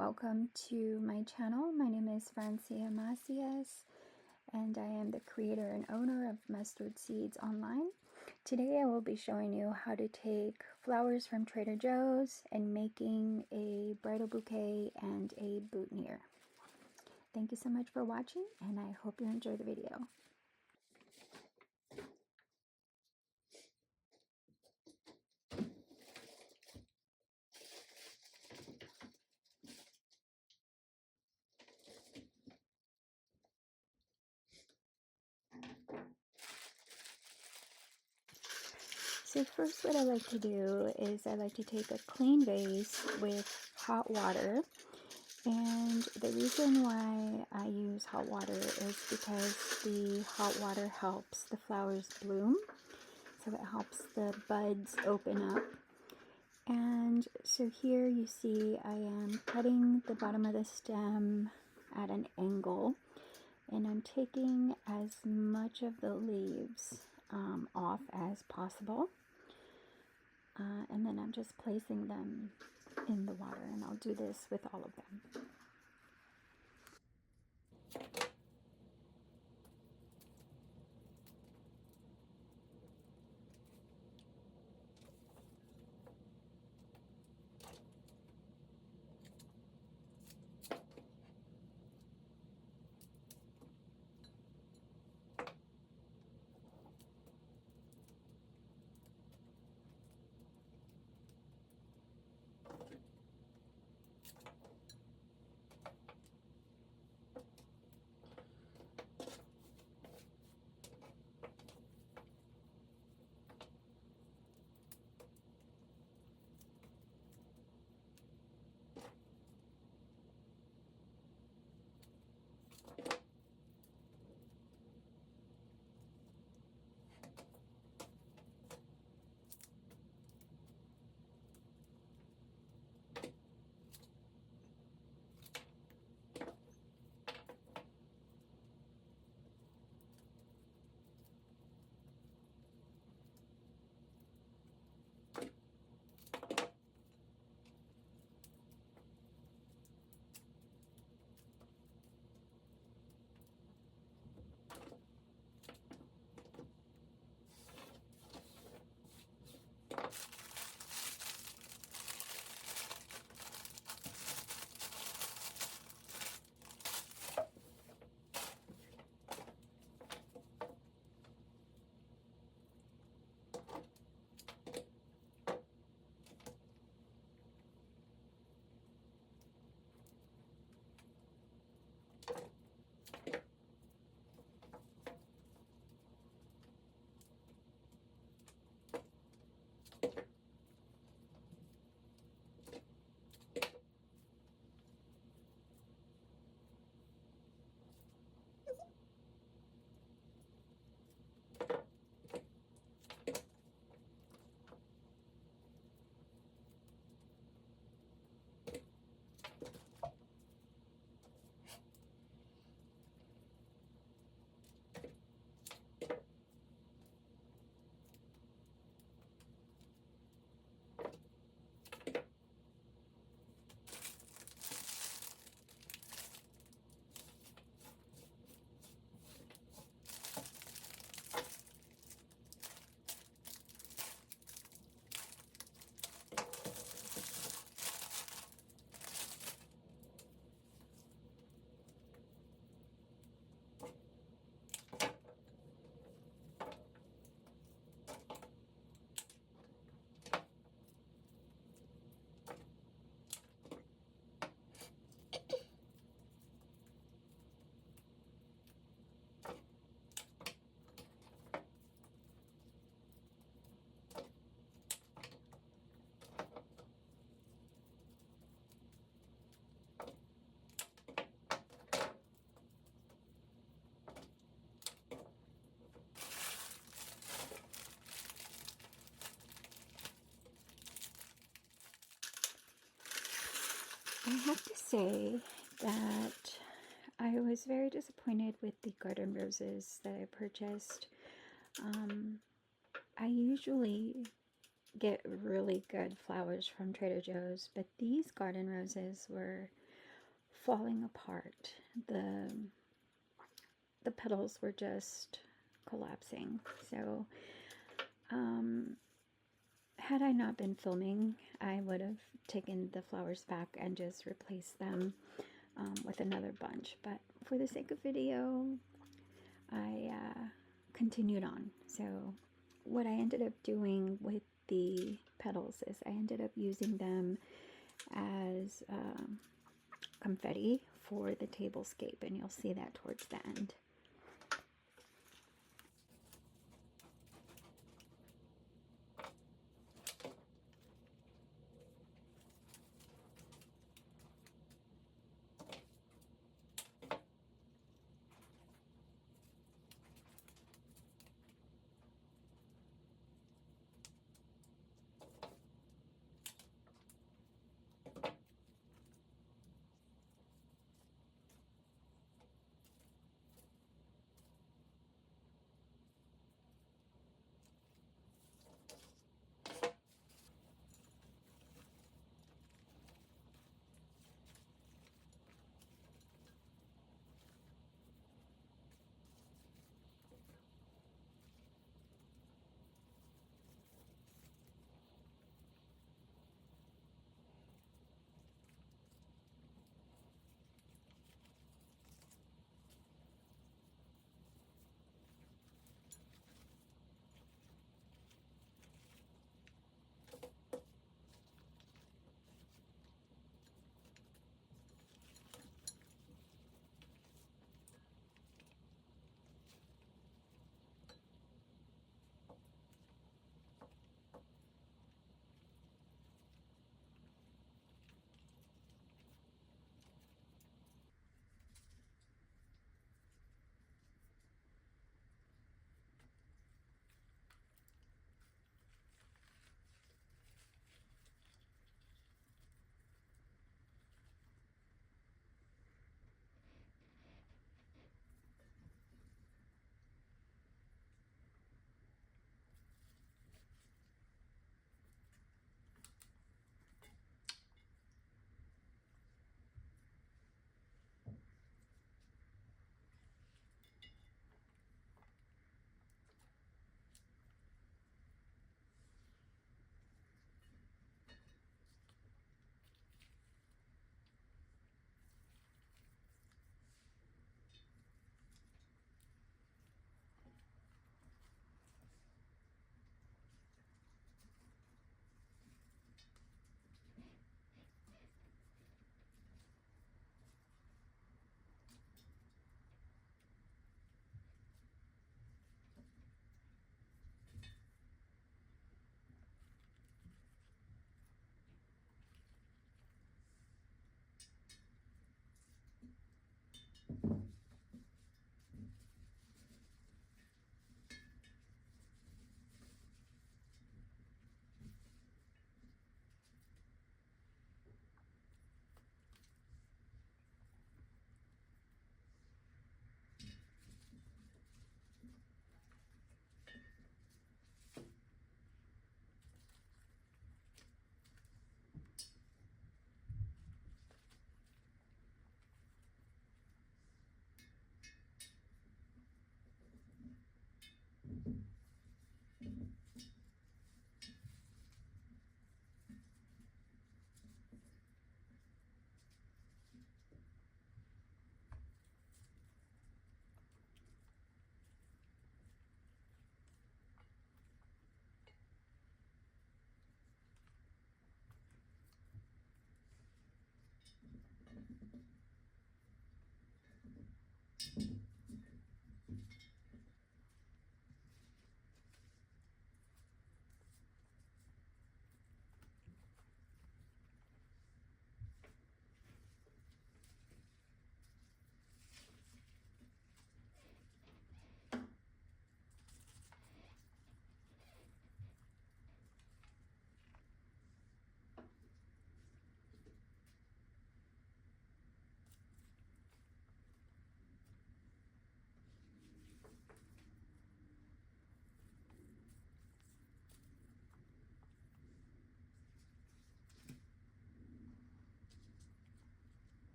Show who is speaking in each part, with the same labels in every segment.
Speaker 1: welcome to my channel. My name is FUCHSIA and I am the creator and owner of Mustard Seeds Online. Today I will be showing you how to take flowers from Trader Joe's and making a bridal bouquet and a boutonniere. Thank you so much for watching, and I hope you enjoy the video. So first, what I like to do is I like to take a clean vase with hot water. And the reason why I use hot water is because the hot water helps the flowers bloom. So it helps the buds open up. And so here you see I am cutting the bottom of the stem at an angle. And I'm taking as much of the leaves off as possible. And then I'm just placing them in the water, and I'll do this with all of them. I have to say that I was very disappointed with the garden roses that I purchased. I usually get really good flowers from Trader Joe's, but these garden roses were falling apart. The petals were just collapsing. So had I not been filming, I would have taken the flowers back and just replaced them with another bunch. But for the sake of video, I continued on. So what I ended up doing with the petals is I ended up using them as confetti for the tablescape, and you'll see that towards the end.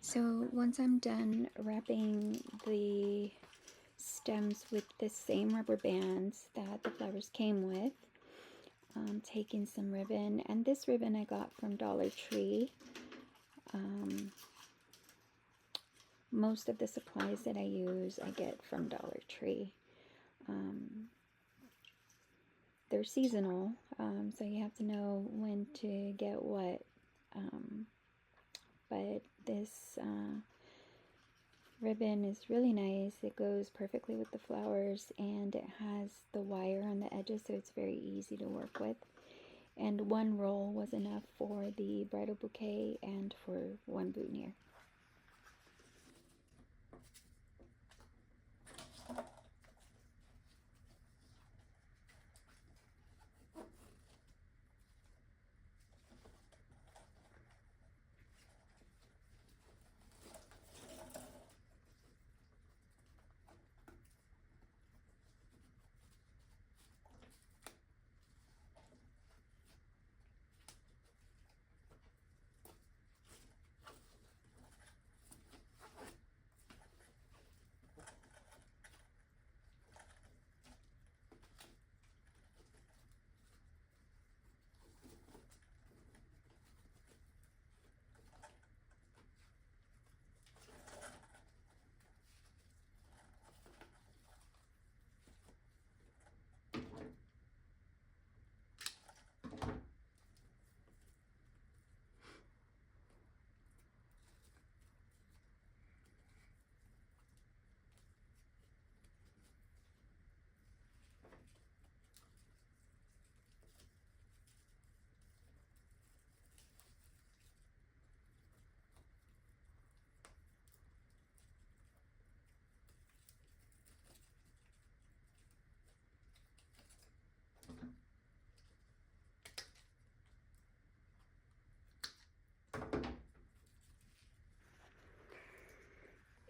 Speaker 1: So once I'm done wrapping the stems with the same rubber bands that the flowers came with, taking some ribbon, and this ribbon I got from Dollar Tree. Most of the supplies that I use I get from Dollar Tree. They're seasonal, so you have to know when to get what. But this ribbon is really nice. It goes perfectly with the flowers, and it has the wire on the edges, so it's very easy to work with. And one roll was enough for the bridal bouquet and for one boutonniere.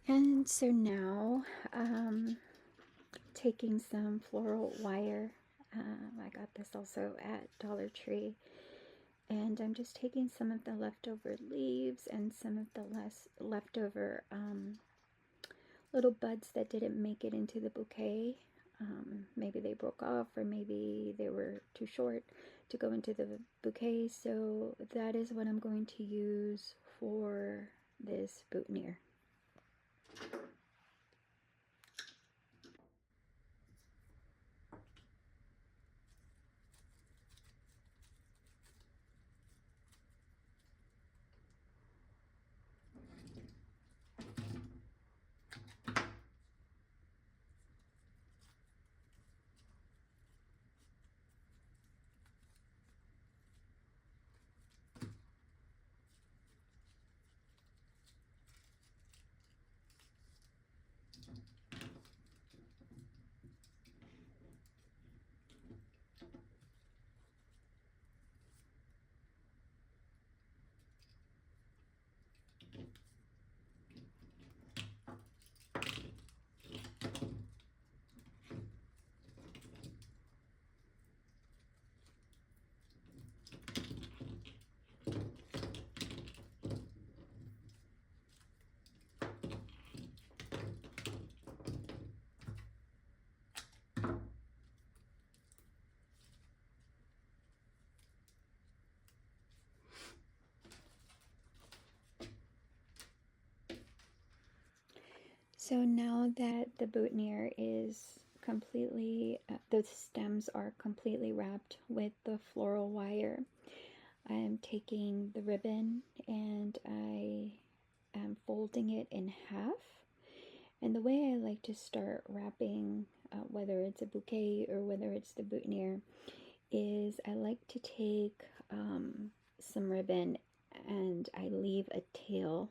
Speaker 1: And so now, taking some floral wire. I got this also at Dollar Tree. And I'm just taking some of the leftover leaves and some of the leftover little buds that didn't make it into the bouquet. Maybe they broke off, or maybe they were too short to go into the bouquet. So that is what I'm going to use for this boutonniere. So now that the boutonniere is completely, the stems are completely wrapped with the floral wire, I am taking the ribbon and I am folding it in half. And the way I like to start wrapping, whether it's a bouquet or whether it's the boutonniere, is I like to take some ribbon and I leave a tail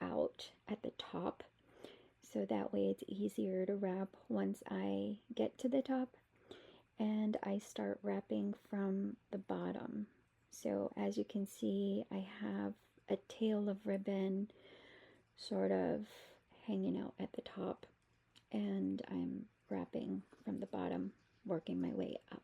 Speaker 1: out at the top, so that way it's easier to wrap once I get to the top, and I start wrapping from the bottom. So as you can see, I have a tail of ribbon sort of hanging out at the top, and I'm wrapping from the bottom, working my way up.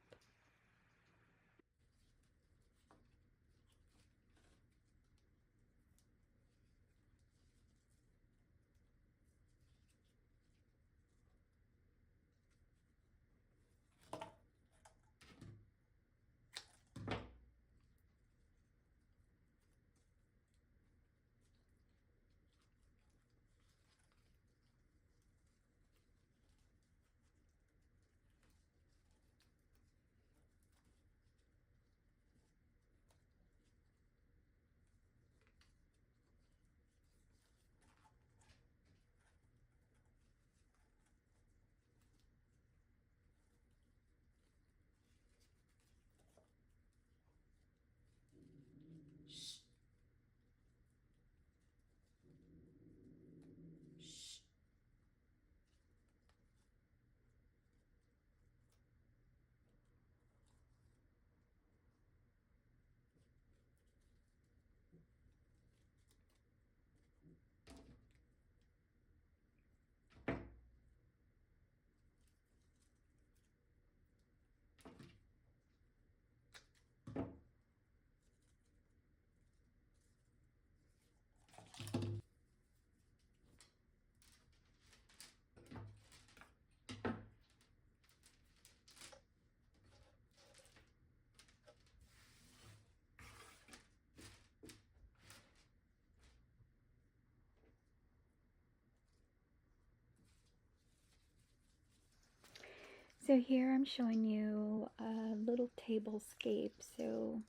Speaker 1: So here I'm showing you a little tablescape. So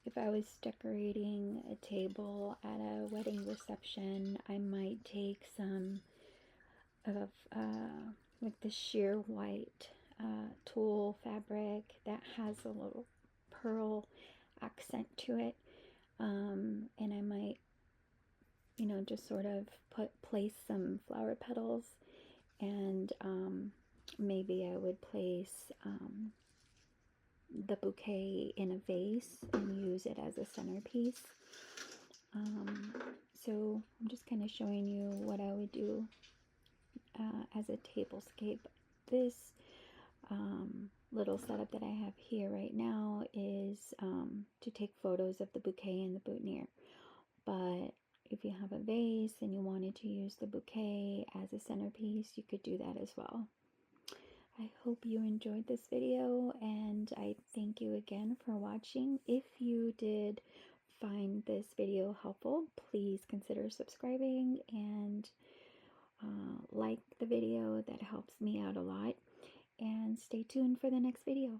Speaker 1: if I was decorating a table at a wedding reception, I might take some of like the sheer white tulle fabric that has a little pearl accent to it, and I might, you know, just sort of place some flower petals, and maybe I would place the bouquet in a vase and use it as a centerpiece. So I'm just kind of showing you what I would do as a tablescape. This little setup that I have here right now is to take photos of the bouquet and the boutonniere. But if you have a vase and you wanted to use the bouquet as a centerpiece, you could do that as well. I hope you enjoyed this video, and I thank you again for watching. If you did find this video helpful, please consider subscribing and like the video. That helps me out a lot. And stay tuned for the next video.